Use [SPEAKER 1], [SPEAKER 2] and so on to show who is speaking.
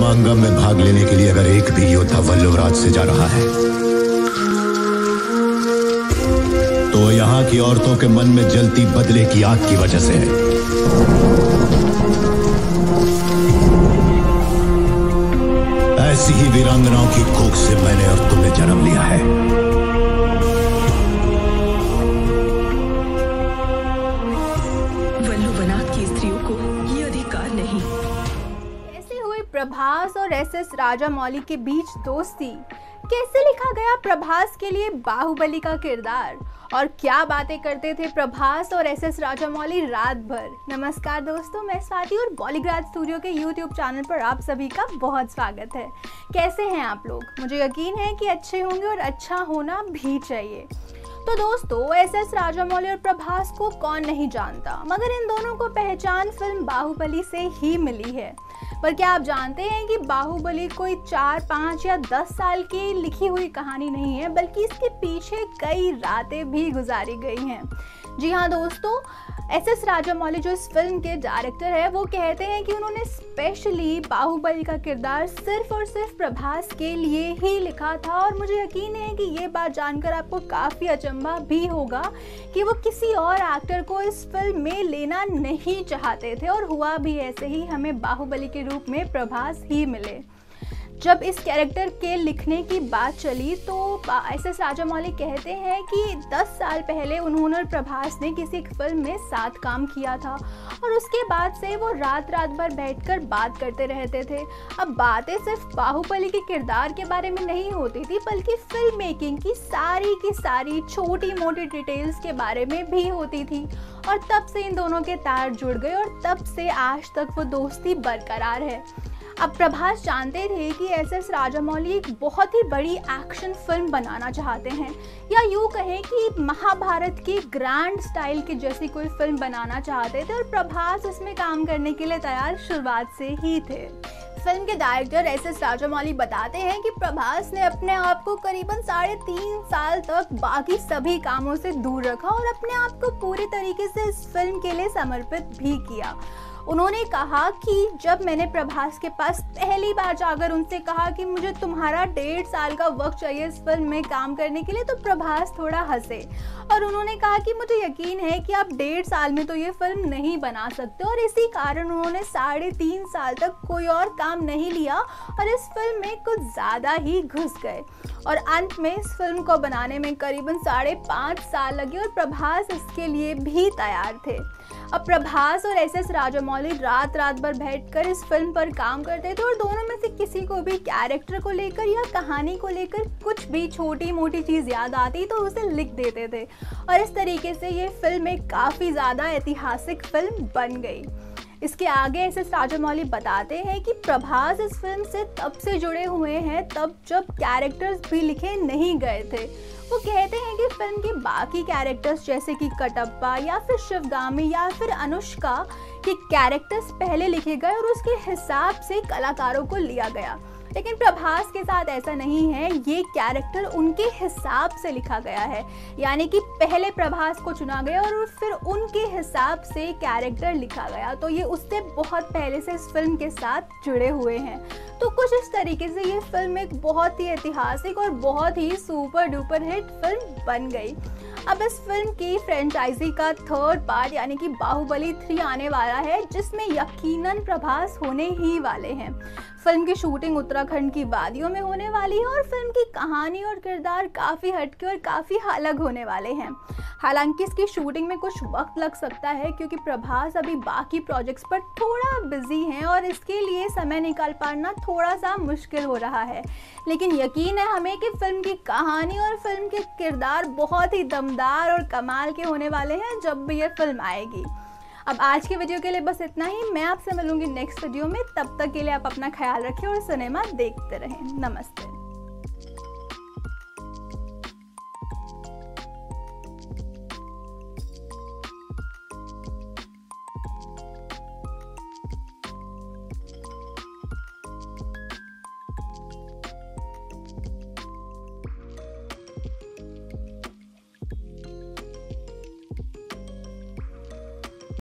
[SPEAKER 1] समांगम में भाग लेने के लिए अगर एक भी योद्धा वल्लवराज से जा रहा है तो यहाँ की औरतों के मन में जलती बदले की आग की वजह से है। ऐसी ही वीरांगनाओं की कोख से मैंने और तुमने जन्म लिया है।
[SPEAKER 2] वल्लवनाथ की स्त्रियों को ये अधिकार नहीं।
[SPEAKER 3] कैसे हुई प्रभास और एसएस राजामौली के बीच दोस्ती, कैसे लिखा गया प्रभास के लिए बाहुबली का किरदार, और क्या बातें करते थे प्रभास और एसएस राजामौली रात भर। नमस्कार दोस्तों, मैं स्वाति और बॉलीग्राज स्टूडियो के यूट्यूब चैनल पर आप सभी का बहुत स्वागत है। कैसे हैं आप लोग? मुझे यकीन है कि अच्छे होंगे और अच्छा होना भी चाहिए। तो दोस्तों, एसएस राजामौली और प्रभास को कौन नहीं जानता, मगर इन दोनों को पहचान फिल्म बाहुबली से ही मिली है। पर क्या आप जानते हैं कि बाहुबली कोई 4, 5 या 10 साल की लिखी हुई कहानी नहीं है, बल्कि इसके पीछे कई रातें भी गुजारी गई हैं। जी हाँ दोस्तों, एसएस राजामौली जो इस फिल्म के डायरेक्टर है, वो कहते हैं कि उन्होंने स्पेशली बाहुबली का किरदार सिर्फ और सिर्फ प्रभास के लिए ही लिखा था। और मुझे यकीन है कि ये बात जानकर आपको काफ़ी अचंभा भी होगा कि वो किसी और एक्टर को इस फिल्म में लेना नहीं चाहते थे, और हुआ भी ऐसे ही। हमें बाहुबली के रूप में प्रभास ही मिले। जब इस कैरेक्टर के लिखने की बात चली तो एसएस राजामौली कहते हैं कि 10 साल पहले उन्होंने और प्रभास ने किसी एक फिल्म में साथ काम किया था, और उसके बाद से वो रात भर बैठकर बात करते रहते थे। अब बातें सिर्फ बाहुबली के किरदार के बारे में नहीं होती थी, बल्कि फिल्म मेकिंग की सारी छोटी मोटी डिटेल्स के बारे में भी होती थी। और तब से इन दोनों के तार जुड़ गए और तब से आज तक वो दोस्ती बरकरार है। अब प्रभास जानते थे कि एसएस राजामौली एक बहुत ही बड़ी एक्शन फिल्म बनाना चाहते हैं, या यूँ कहें कि महाभारत की ग्रैंड स्टाइल की जैसी कोई फिल्म बनाना चाहते थे, और प्रभास इसमें काम करने के लिए तैयार शुरुआत से ही थे। फिल्म के डायरेक्टर एसएस राजामौली बताते हैं कि प्रभास ने अपने आप को करीबन 3.5 साल तक बाकी सभी कामों से दूर रखा और अपने आप को पूरी तरीके से इस फिल्म के लिए समर्पित भी किया। उन्होंने कहा कि जब मैंने प्रभास के पास पहली बार जाकर उनसे कहा कि मुझे तुम्हारा 1.5 साल का वक्त चाहिए इस फिल्म में काम करने के लिए, तो प्रभास थोड़ा हंसे और उन्होंने कहा कि मुझे यकीन है कि आप 1.5 साल में तो ये फिल्म नहीं बना सकते, और इसी कारण उन्होंने 3.5 साल तक कोई और काम नहीं लिया और इस फिल्म में कुछ ज़्यादा ही घुस गए। और अंत में इस फिल्म को बनाने में करीबन 5.5 साल लगे और प्रभास इसके लिए भी तैयार थे। अब प्रभास और एसएस राजामौली रात भर बैठकर इस फिल्म पर काम करते थे, और दोनों में से किसी को भी कैरेक्टर को लेकर या कहानी को लेकर कुछ भी छोटी मोटी चीज़ याद आती तो उसे लिख देते थे, और इस तरीके से ये फिल्म एक काफ़ी ज़्यादा ऐतिहासिक फिल्म बन गई। इसके आगे एसएस राजामौली बताते हैं कि प्रभास इस फिल्म से तब से जुड़े हुए हैं तब जब कैरेक्टर्स भी लिखे नहीं गए थे। वो कहते हैं कि फिल्म के बाकी कैरेक्टर्स जैसे कि कटप्पा या फिर शिवगामी या फिर अनुष्का के कैरेक्टर्स पहले लिखे गए और उसके हिसाब से कलाकारों को लिया गया, लेकिन प्रभास के साथ ऐसा नहीं है। ये कैरेक्टर उनके हिसाब से लिखा गया है, यानी कि पहले प्रभास को चुना गया और फिर उनके हिसाब से कैरेक्टर लिखा गया। तो ये उससे बहुत पहले से इस फिल्म के साथ जुड़े हुए हैं। तो कुछ इस तरीके से ये फिल्म एक बहुत ही ऐतिहासिक और बहुत ही सुपर डुपर हिट फिल्म बन गई। अब इस फिल्म की फ्रेंचाइजी का 3rd पार्ट यानी कि बाहुबली 3 आने वाला है, जिसमें यकीनन प्रभास होने ही वाले हैं। फिल्म की शूटिंग उत्तराखंड की वादियों में होने वाली है, और फिल्म की कहानी और किरदार काफ़ी हटके और काफ़ी अलग होने वाले हैं। हालांकि इसकी शूटिंग में कुछ वक्त लग सकता है, क्योंकि प्रभास अभी बाकी प्रोजेक्ट्स पर थोड़ा बिजी हैं और इसके लिए समय निकाल पाना थोड़ा सा मुश्किल हो रहा है। लेकिन यकीन है हमें कि फिल्म की कहानी और फिल्म के किरदार बहुत ही दमदार और कमाल के होने वाले हैं जब भी ये फिल्म आएगी। अब आज के वीडियो के लिए बस इतना ही। मैं आपसे मिलूंगी नेक्स्ट वीडियो में। तब तक के लिए आप अपना ख्याल रखें और सिनेमा देखते रहें। नमस्ते।